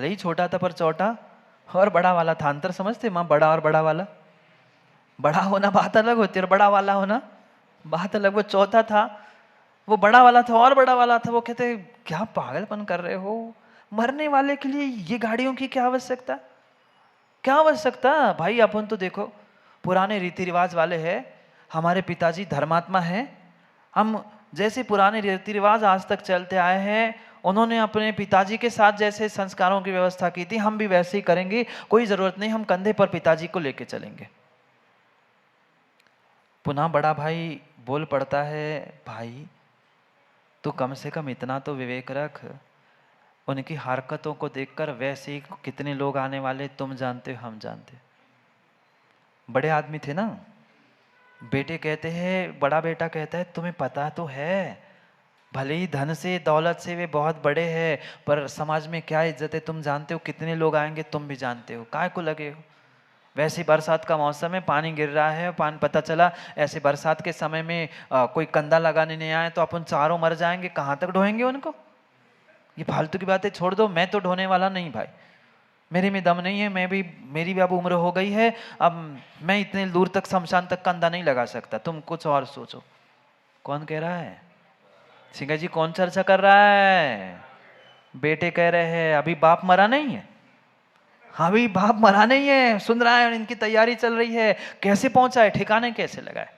भले ही छोटा था पर चौटा और बड़ा वाला था। अंतर समझते माँ, बड़ा और बड़ा वाला? बड़ा होना बात अलग होती है और बड़ा वाला होना बात अलग। वो चौथा था, वो बड़ा वाला था और बड़ा वाला था। वो कहते क्या पागलपन कर रहे हो, मरने वाले के लिए ये गाड़ियों की क्या आवश्यकता, क्या आवश्यकता भाई। अपन तो देखो पुराने रीति रिवाज वाले हैं, हमारे पिताजी धर्मात्मा हैं, हम जैसे पुराने रीति रिवाज आज तक चलते आए हैं, उन्होंने अपने पिताजी के साथ जैसे संस्कारों की व्यवस्था की थी हम भी वैसे ही करेंगे। कोई जरूरत नहीं हम कंधे पर पिताजी को लेके चलेंगे। पुनः बड़ा भाई बोल पड़ता है, भाई तो कम से कम इतना तो विवेक रख, उनकी हरकतों को देखकर वैसे ही कितने लोग आने वाले तुम जानते हो हम जानते। बड़े आदमी थे ना। बेटे कहते हैं, बड़ा बेटा कहता है तुम्हें पता तो है, भले ही धन से दौलत से वे बहुत बड़े हैं पर समाज में क्या इज्जत है तुम जानते हो, कितने लोग आएंगे तुम भी जानते हो, काय को लगे हो। वैसे बरसात का मौसम है, पानी गिर रहा है, पानी पता चला ऐसे बरसात के समय में कोई कंधा लगाने नहीं आए तो अपन चारों मर जाएंगे, कहाँ तक ढोएंगे उनको। ये फालतू की बातें छोड़ दो, मैं तो ढोने वाला नहीं भाई, मेरे में दम नहीं है, मैं भी, मेरी भी अब उम्र हो गई है, अब मैं इतने दूर तक शमशान तक कंधा नहीं लगा सकता, तुम कुछ और सोचो। कौन कह रहा है? सिंगा जी कौन चर्चा कर रहा है? बेटे कह रहे हैं अभी बाप मरा नहीं है, हाँ भी बाप मरा नहीं है, सुन रहा है और इनकी तैयारी चल रही है, कैसे पहुंचा है, ठिकाने कैसे लगाए।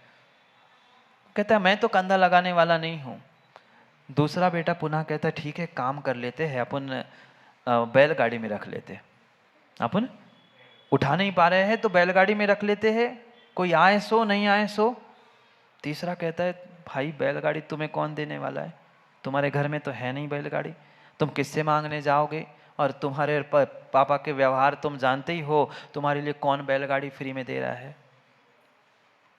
कहता है मैं तो कंधा लगाने वाला नहीं हूं। दूसरा बेटा पुनः कहता है ठीक है काम कर लेते हैं अपन, बैलगाड़ी में रख लेते, अपन उठा नहीं पा रहे हैं तो बैलगाड़ी में रख लेते हैं, कोई आए सो नहीं आए सो। तीसरा कहता है भाई बैलगाड़ी तुम्हें कौन देने वाला है, तुम्हारे घर में तो है नहीं बैलगाड़ी, तुम किससे मांगने जाओगे, और तुम्हारे पापा के व्यवहार तुम जानते ही हो, तुम्हारे लिए कौन बैलगाड़ी फ्री में दे रहा है।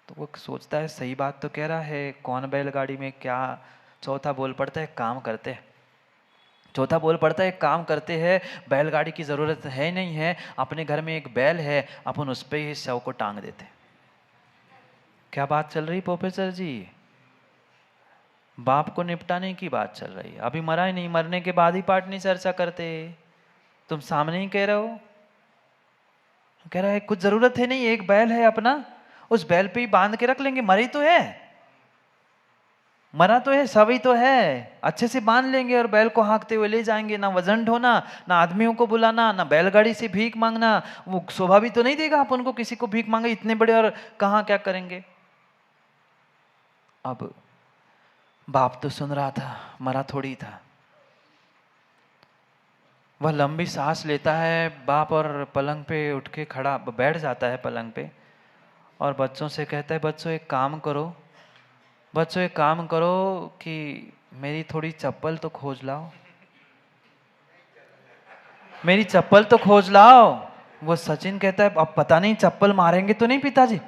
तो वो सोचता है सही बात तो कह रहा है, कौन बैलगाड़ी में क्या। चौथा बोल पड़ता है काम करते हैं, चौथा बोल पड़ता है काम करते हैं, बैलगाड़ी की ज़रूरत है नहीं है, अपने घर में एक बैल है, अपन उस पर ही शव को टांग देते। क्या बात चल रही प्रोफेसर जी? बाप को निपटाने की बात चल रही है, अभी मरा ही नहीं, मरने के बाद ही पार्ट नहीं चर्चा करते। तुम सामने ही कह रहे हो, कह रहा है कुछ जरूरत है नहीं, एक बैल है अपना, उस बैल पे ही बांध के रख लेंगे, मरी तो है, मरा तो है, सभी तो है, अच्छे से बांध लेंगे और बैल को हाँकते हुए ले जाएंगे, ना वजन ढोना, ना आदमियों को बुलाना, ना बैलगाड़ी से भीख मांगना। वो शोभा भी तो नहीं देगा अपन को किसी को भीख मांगे इतने बड़े, और कहाँ क्या करेंगे। अब बाप तो सुन रहा था, मरा थोड़ी था। वह लंबी सांस लेता है बाप, और पलंग पे उठ के खड़ा बैठ जाता है पलंग पे, और बच्चों से कहता है बच्चों एक काम करो, बच्चों एक काम करो कि मेरी थोड़ी चप्पल तो खोज लाओ, मेरी चप्पल तो खोज लाओ। वो सचिन कहता है अब पता नहीं चप्पल मारेंगे तो नहीं पिताजी,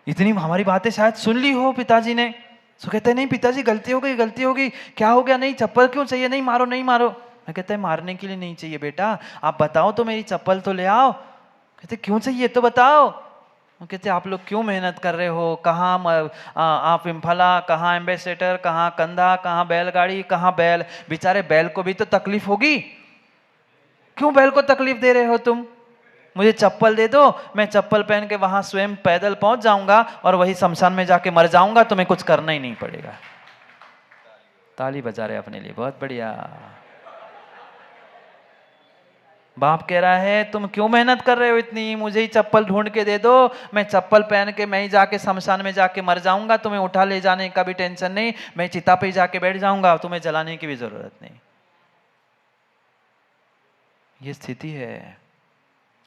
इतनी हमारी बातें शायद सुन ली हो पिताजी ने। तो कहते हैं नहीं पिताजी गलती हो गई, गलती हो गई, क्या हो गया, नहीं चप्पल क्यों चाहिए, नहीं मारो नहीं मारो। मैं कहता है मारने के लिए नहीं चाहिए बेटा, आप बताओ तो मेरी चप्पल तो ले आओ। कहते क्यों चाहिए तो बताओ। वो कहते आप लोग क्यों मेहनत कर रहे हो, कहाँ आप इम्फला, कहाँ एम्बेसडर, कहाँ कंधा, कहाँ बैलगाड़ी, कहाँ बैल, बेचारे बैल को भी तो तकलीफ होगी, क्यों बैल को तकलीफ दे रहे हो तुम, मुझे चप्पल दे दो, मैं चप्पल पहन के वहां स्वयं पैदल पहुंच जाऊंगा और वही शमशान में जाके मर जाऊंगा, तुम्हें कुछ करना ही नहीं पड़ेगा। ताली बजा रहे अपने लिए, बहुत बढ़िया। बाप कह रहा है तुम क्यों मेहनत कर रहे हो इतनी, मुझे ही चप्पल ढूंढ के दे दो, मैं चप्पल पहन के मैं ही जाके शमशान में जाके मर जाऊंगा, तुम्हें उठा ले जाने का भी टेंशन नहीं, मैं चिता पे ही जाके बैठ जाऊंगा, तुम्हें जलाने की भी जरूरत नहीं। ये स्थिति है,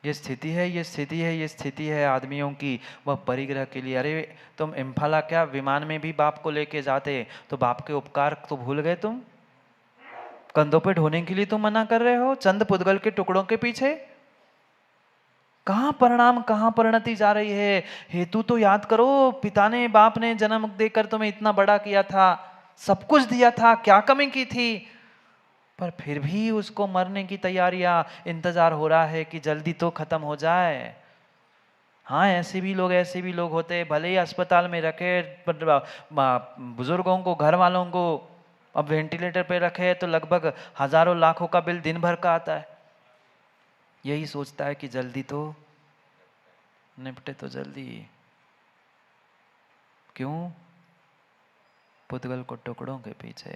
ये स्थिति है, ये स्थिति है, ये स्थिति है आदमियों की, वह परिग्रह के लिए। अरे तुम इम्फाला क्या विमान में भी बाप को लेके जाते, तो बाप के उपकार तो भूल गए तुम, कंधों पे ढोने के लिए तुम मना कर रहे हो चंद पुद्गल के टुकड़ों के पीछे। कहाँ परिणाम, कहाँ परिणति जा रही है, हेतु तो याद करो, पिता ने बाप ने जन्म देकर तुम्हें इतना बड़ा किया था, सब कुछ दिया था, क्या कमी की थी, पर फिर भी उसको मरने की तैयारियां, इंतजार हो रहा है कि जल्दी तो खत्म हो जाए। हाँ ऐसे भी लोग होते हैं, भले ही अस्पताल में रखे, बुजुर्गों को, घर वालों को अब वेंटिलेटर पे रखे तो लगभग हजारों लाखों का बिल दिन भर का आता है। यही सोचता है कि जल्दी तो निपटे तो जल्दी। क्यों? पुद्गल को टुकड़ों के पीछे,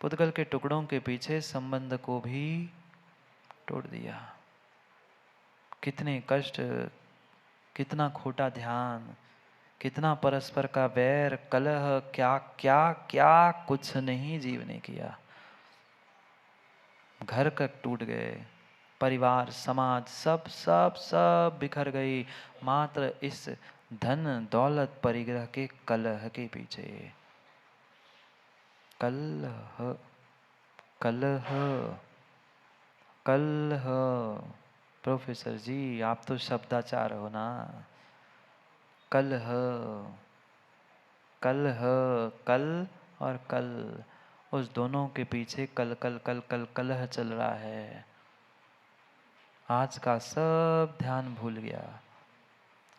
पुद्गल के टुकड़ों के पीछे संबंध को भी तोड़ दिया। कितने कष्ट, कितना खोटा ध्यान, कितना परस्पर का वैर, कलह, क्या क्या क्या कुछ नहीं जीव ने किया। घर का टूट गए, परिवार समाज सब सब सब बिखर गई, मात्र इस धन दौलत परिग्रह के कलह के पीछे। कलह कलह कलह। प्रोफेसर जी आप तो शब्दाचार हो ना। कलह कलह, कल और कल, उस दोनों के पीछे कल कल कल कल कलह चल रहा है। आज का सब ध्यान भूल गया,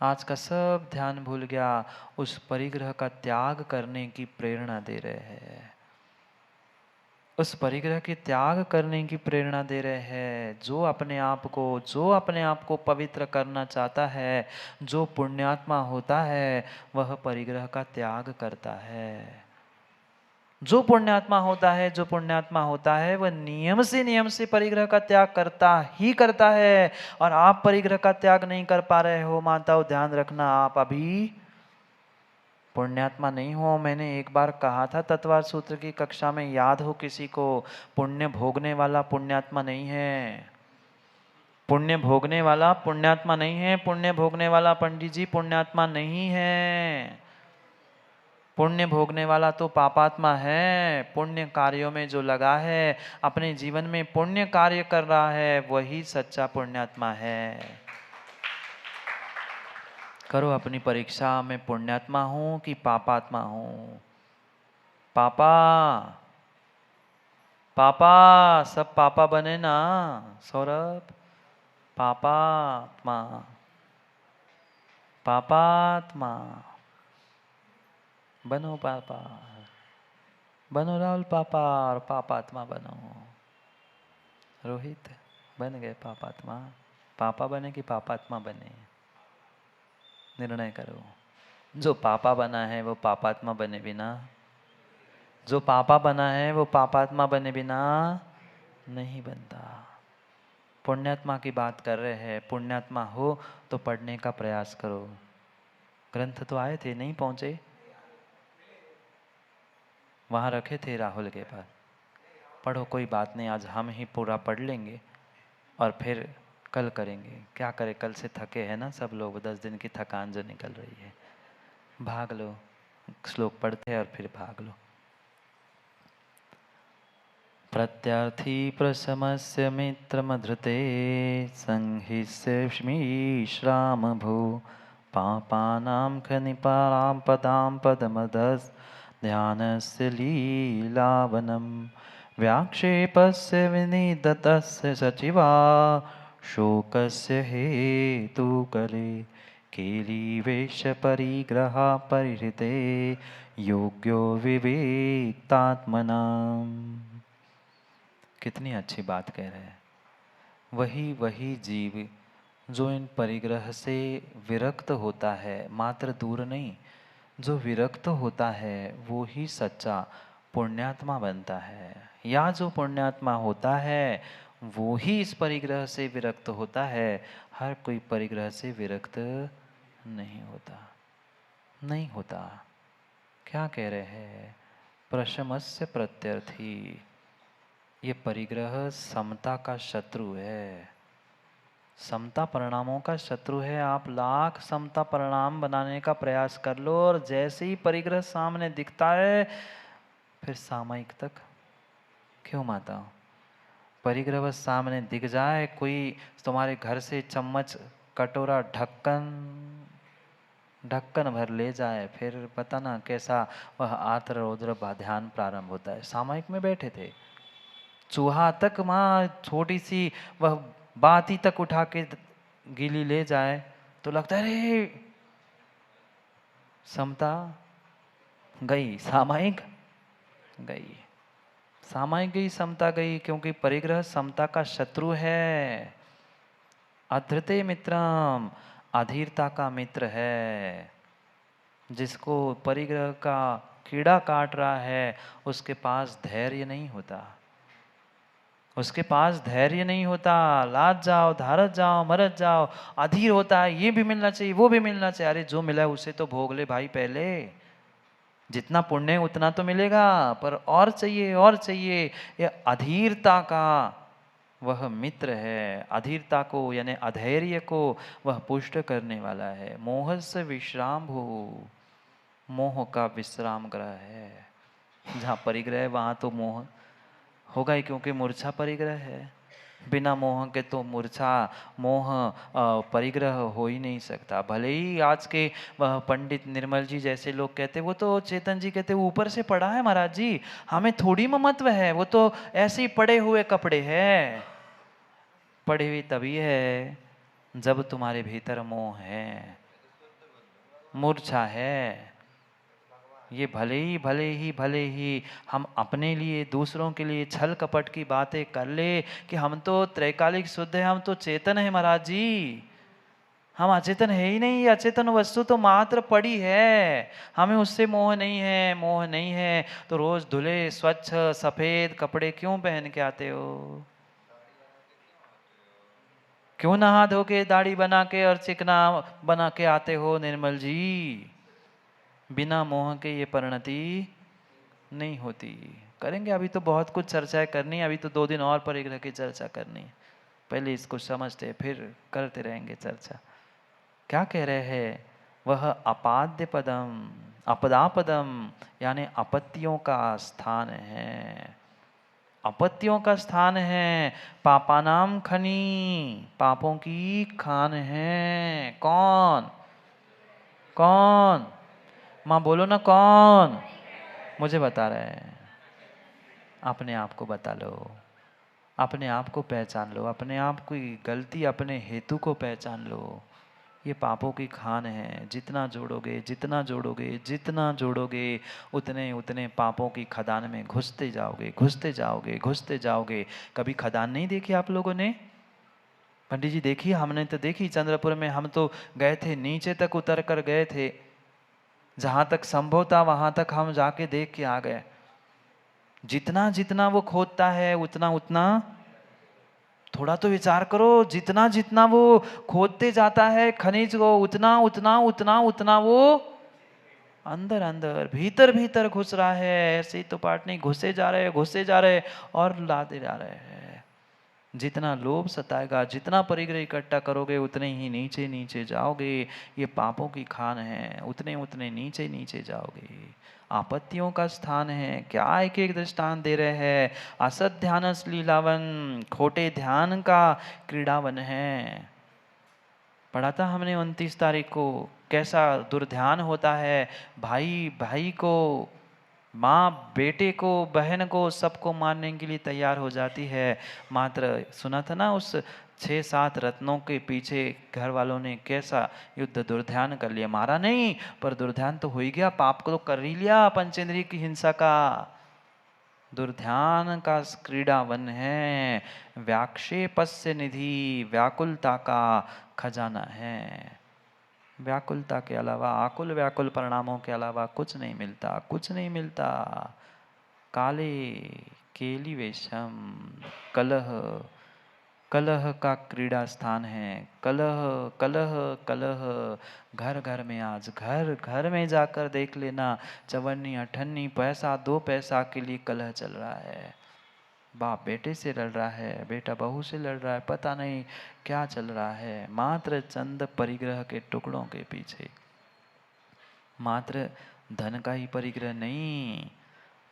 आज का सब ध्यान भूल गया, उस परिग्रह का त्याग करने की प्रेरणा दे रहे हैं, उस परिग्रह के त्याग करने की प्रेरणा दे रहे हैं। जो अपने आप को पवित्र करना चाहता है, जो पुण्यात्मा होता है, वह परिग्रह का त्याग करता है। जो पुण्यात्मा होता है वह नियम से परिग्रह का त्याग करता ही करता है। और आप परिग्रह का त्याग नहीं कर पा रहे हो माताओं, ध्यान रखना, आप अभी पुण्यात्मा नहीं हो। मैंने एक बार कहा था तत्वार सूत्र की कक्षा में, याद हो किसी को, पुण्य भोगने वाला पुण्यात्मा नहीं है। पुण्य भोगने वाला पुण्यात्मा नहीं है। पुण्य भोगने वाला पंडित जी पुण्यात्मा नहीं है। पुण्य भोगने वाला तो पापात्मा है। पुण्य कार्यों में जो लगा है, अपने जीवन में पुण्य कार्य कर रहा है, वही सच्चा पुण्यात्मा है। करो अपनी परीक्षा, मैं पुण्यात्मा हूं कि पापात्मा हूं। पापा पापा, सब पापा बने ना सौरभ? पापात्मा पापात्मा बनो, पापा बनो, राहुल पापा, और पापात्मा बनो। रोहित बन गए पापात्मा। पापा बने कि पापात्मा बने, निर्णय करो। जो पापा बना है वो पापात्मा बने बिना, जो पापा बना है वो पापात्मा बने बिना नहीं बनता। पुण्यात्मा की बात कर रहे हैं, पुण्यात्मा हो तो पढ़ने का प्रयास करो। ग्रंथ तो आए थे, नहीं पहुंचे? वहाँ रखे थे राहुल के पास। पढ़ो, कोई बात नहीं, आज हम ही पूरा पढ़ लेंगे और फिर कल करेंगे। क्या करें, कल से थके हैं ना सब लोग, 10 दिन की थकान जो निकल रही है। भाग लो, श्लोक पढ़ते और फिर भाग लो। प्रत्यार्थी प्रशमस्य मित्रमधृते संहिष्यश्मी श्राम भू पापानां खनिपालां पदां पदमदस् ध्यानस्य लीलावनं व्याक्षेपस्य विनिदतस्य सचिवा शोकस्य हेतुकले केलिवेश परिग्रहा परिहृते योग्यो विवेक्तात्मनाम्। कितनी अच्छी बात कह रहे हैं। वही जीव जो इन परिग्रह से विरक्त होता है, मात्र दूर नहीं, जो विरक्त होता है वो ही सच्चा पुण्यात्मा बनता है। या जो पुण्यात्मा होता है वो ही इस परिग्रह से विरक्त होता है। हर कोई परिग्रह से विरक्त नहीं होता, नहीं होता। क्या कह रहे हैं? प्रशमस्य प्रत्यर्थी, ये परिग्रह समता का शत्रु है, समता परिणामों का शत्रु है। आप लाख समता परिणाम बनाने का प्रयास कर लो और जैसे ही परिग्रह सामने दिखता है फिर सामयिक तक। क्यों माता? परिग्रह बस सामने दिख जाए, कोई तुम्हारे घर से चम्मच कटोरा ढक्कन भर ले जाए, फिर पता ना कैसा वह आत्र रौद्र ध्यान प्रारंभ होता है। सामयिक में बैठे थे, चूहा तक माँ छोटी सी वह बाती तक उठा के गीली ले जाए तो लगता है अरे समता गई, सामायिक गई। सामायिक गई, समता गई, क्योंकि परिग्रह समता का शत्रु है। अधृते मित्रम, अधीरता का मित्र है। जिसको परिग्रह का कीड़ा काट रहा है उसके पास धैर्य नहीं होता, उसके पास धैर्य नहीं होता। लाज जाओ, धारत जाओ, मरत जाओ, अधीर होता है, ये भी मिलना चाहिए, वो भी मिलना चाहिए। अरे जो मिला है उसे तो भोग ले भाई पहले। जितना पुण्य है उतना तो मिलेगा, पर और चाहिए और चाहिए। ये अधीरता का वह मित्र है। अधीरता को यानी अधैर्य को वह पुष्ट करने वाला है। मोह से विश्राम हो, मोह का विश्राम ग्रह है। जहाँ परिग्रह है वहाँ तो मोह होगा ही, क्योंकि मूर्छा परिग्रह है। बिना मोह के तो मूर्छा मोह परिग्रह हो ही नहीं सकता। भले ही आज के वह पंडित निर्मल जी जैसे लोग कहते, वो तो चेतन जी कहते वो ऊपर से पढ़ा है महाराज जी, हमें थोड़ी ममत्व है, वो तो ऐसे ही पड़े हुए कपड़े हैं। पड़े हुए तभी है जब तुम्हारे भीतर मोह है, मूर्छा है। ये भले ही हम अपने लिए दूसरों के लिए छल कपट की बातें कर ले कि हम तो त्रैकालिक शुद्ध है, हम तो चेतन है महाराज जी, हम अचेतन है ही नहीं। अचेतन वस्तु तो मात्र पड़ी है, हमें उससे मोह नहीं है। मोह नहीं है तो रोज धुले स्वच्छ सफेद कपड़े क्यों पहन के आते हो? क्यों नहा धो के दाढ़ी बना के और चिकना बना के आते हो निर्मल जी? बिना मोह के ये परिणति नहीं होती। करेंगे, अभी तो बहुत कुछ चर्चाएं करनी है, अभी तो 2 दिन और परिग्रह की चर्चा करनी है। पहले इसको समझते फिर करते रहेंगे चर्चा। क्या कह रहे हैं? वह अपाद्य पदम, अपदा पदम यानी आपत्तियों का स्थान है। आपत्तियों का स्थान है। पापानाम खनी, पापों की खान है। कौन कौन? माँ बोलो ना, कौन? मुझे बता रहे हैं। अपने आप को बता लो, अपने आप को पहचान लो, अपने आप की गलती, अपने हेतु को पहचान लो। ये पापों की खान है। जितना जोड़ोगे, जितना जोड़ोगे, जितना जोड़ोगे, उतने उतने पापों की खदान में घुसते जाओगे, घुसते जाओगे, घुसते जाओगे। कभी खदान नहीं देखी आप लोगों ने? पंडित जी देखी? हमने तो देखी चंद्रपुर में। हम तो गए थे, नीचे तक उतर कर गए थे, जहाँ तक संभव था वहाँ तक हम जाके देख के आ गए। जितना जितना वो खोदता है उतना उतना, थोड़ा तो विचार करो, जितना जितना वो खोदते जाता है खनिज को, उतना उतना उतना उतना वो अंदर अंदर भीतर भीतर घुस रहा है। ऐसे ही तो पाठ नहीं, घुसे जा रहे, घुसे जा रहे और लाते जा रहे हैं। जितना लोभ सताएगा, जितना परिग्रह इकट्ठा करोगे, उतने ही नीचे नीचे जाओगे। ये पापों की खान है, उतने उतने नीचे नीचे जाओगे। आपत्तियों का स्थान है। क्या एक एक दृष्टांत दे रहे हैं? असत ध्यान लीलावन, खोटे ध्यान का क्रीड़ावन है। पढ़ा था हमने 29 तारीख को, कैसा दुर्ध्यान होता है। भाई भाई को, माँ बेटे को, बहन को, सबको मारने के लिए तैयार हो जाती है। मात्र सुना था ना उस 6-7 रत्नों के पीछे घर वालों ने कैसा युद्ध दुर्ध्यान कर लिया। मारा नहीं पर दुर्ध्यान तो हो ही गया, पाप को तो कर ही लिया, पंचेंद्रिय की हिंसा का। दुर्ध्यान का क्रीड़ावन है। व्याक्षेपस्य निधि, व्याकुलता का खजाना है। व्याकुलता के अलावा, आकुल व्याकुल परिणामों के अलावा कुछ नहीं मिलता, कुछ नहीं मिलता। काले केली वेशम, कलह, कलह का क्रीड़ा स्थान है। कलह कलह कलह, घर घर में, आज घर घर में जाकर देख लेना, चवन्नी अठन्नी, पैसा 2 पैसा के लिए कलह चल रहा है। बाप बेटे से लड़ रहा है, बेटा बहू से लड़ रहा है, पता नहीं क्या चल रहा है। मात्र चंद परिग्रह के टुकड़ों के पीछे। मात्र धन का ही परिग्रह नहीं,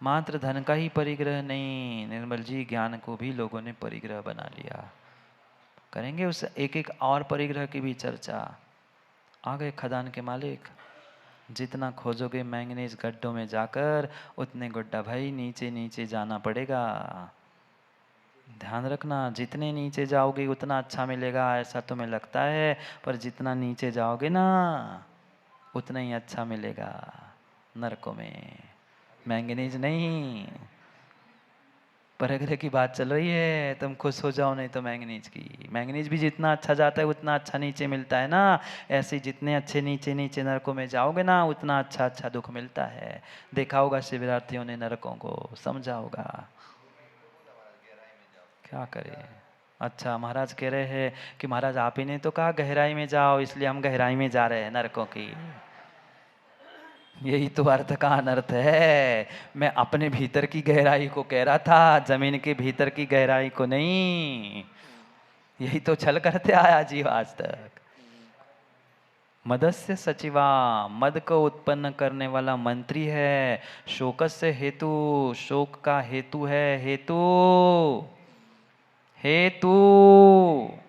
मात्र धन का ही परिग्रह नहीं, निर्मल जी ज्ञान को भी लोगों ने परिग्रह बना लिया। करेंगे उस एक एक और परिग्रह की भी चर्चा। आ गए खदान के मालिक। जितना खोजोगे मैंगनीज गड्ढों में जाकर, उतने गुड्डा भाई नीचे नीचे जाना पड़ेगा। ध्यान रखना, जितने नीचे जाओगे उतना अच्छा मिलेगा ऐसा तुम्हें लगता है, पर जितना नीचे जाओगे ना उतना ही अच्छा मिलेगा नरकों में। मैंगनीज नहीं, परग्रह की बात चल रही है, तुम खुश हो जाओ, नहीं तो मैंगनीज की। मैंगनीज भी जितना अच्छा जाता है उतना अच्छा नीचे मिलता है ना। ऐसे जितने अच्छे नीचे नीचे नरकों में जाओगे ना, उतना अच्छा अच्छा दुख मिलता है। देखा होगा शिवरात्रियों ने नरकों को, समझा होगा। क्या करें। अच्छा, महाराज कह रहे हैं कि महाराज आप ही ने तो कहा गहराई में जाओ, इसलिए हम गहराई में जा रहे हैं नरकों की। यही तो अर्थ का अनर्थ है। मैं अपने भीतर की गहराई को कह रहा था, जमीन के भीतर की गहराई को नहीं। यही तो छल करते आया जीव आज तक। मदस्य सचिवा, मद को उत्पन्न करने वाला मंत्री है। शोकस्य हेतु, शोक का हेतु है। हेतु, हेतु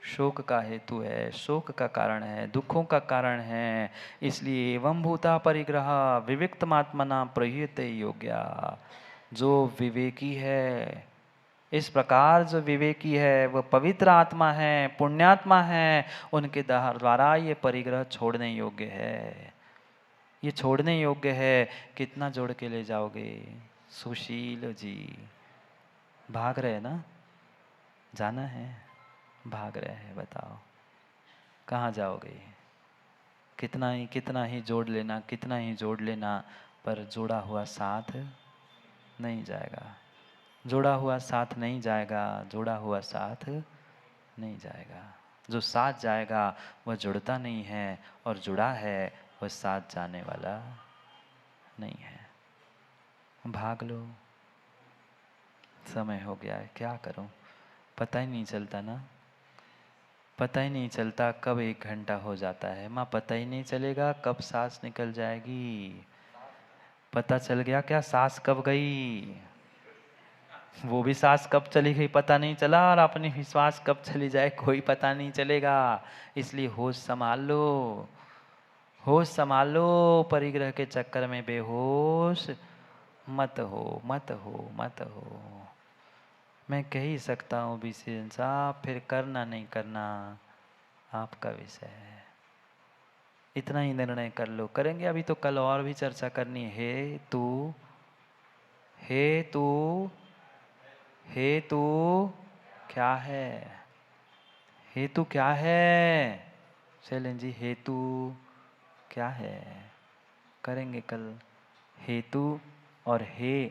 शोक का हेतु है, शोक का कारण है, दुखों का कारण है। इसलिए एवं भूता परिग्रह विविक्तमात्मना प्रयुते योग्या। जो विवेकी है, इस प्रकार जो विवेकी है वह पवित्र आत्मा है, पुण्यात्मा है, उनके द्वारा ये परिग्रह छोड़ने योग्य है। ये छोड़ने योग्य है। कितना जोड़ के ले जाओगे। सुशील जी भाग रहे ना, जाना है, भाग रहे हैं, बताओ कहाँ जाओगे। कितना ही जोड़ लेना, कितना ही जोड़ लेना, पर जोड़ा हुआ साथ नहीं जाएगा। जोड़ा हुआ साथ नहीं जाएगा, जोड़ा हुआ साथ नहीं जाएगा। जो साथ जाएगा वह जुड़ता नहीं है, और जुड़ा है वह साथ जाने वाला नहीं है। भाग लो, समय हो गया है, क्या करूं। पता ही नहीं चलता ना, पता ही नहीं चलता कब 1 घंटा हो जाता है। माँ पता ही नहीं चलेगा कब सांस निकल जाएगी। पता चल गया क्या सांस कब गई। वो भी सांस कब चली गई पता नहीं चला, और अपनी भी श्वास कब चली जाए कोई पता नहीं चलेगा। इसलिए होश संभाल लो, होश संभाल लो। परिग्रह के चक्कर में बेहोश मत हो, मत हो, मत हो। मैं कह ही सकता हूँ विशेष साहब, फिर करना नहीं करना आपका विषय है। इतना ही निर्णय कर लो। करेंगे अभी तो, कल और भी चर्चा करनी है। तू, हे तू, हेतु क्या है। हेतु क्या है शैलेंद्र जी, हेतु क्या है। करेंगे कल हेतु और हे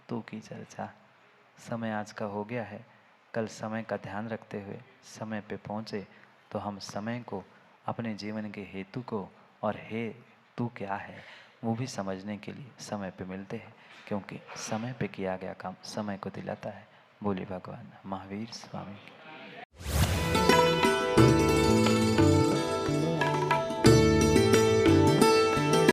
तू की चर्चा। समय आज का हो गया है। कल समय का ध्यान रखते हुए समय पे पहुँचे तो हम समय को, अपने जीवन के हेतु को और हे तू क्या है वो भी समझने के लिए समय पे मिलते हैं। क्योंकि समय पे किया गया काम समय को दिलाता है। बोले भगवान महावीर स्वामी।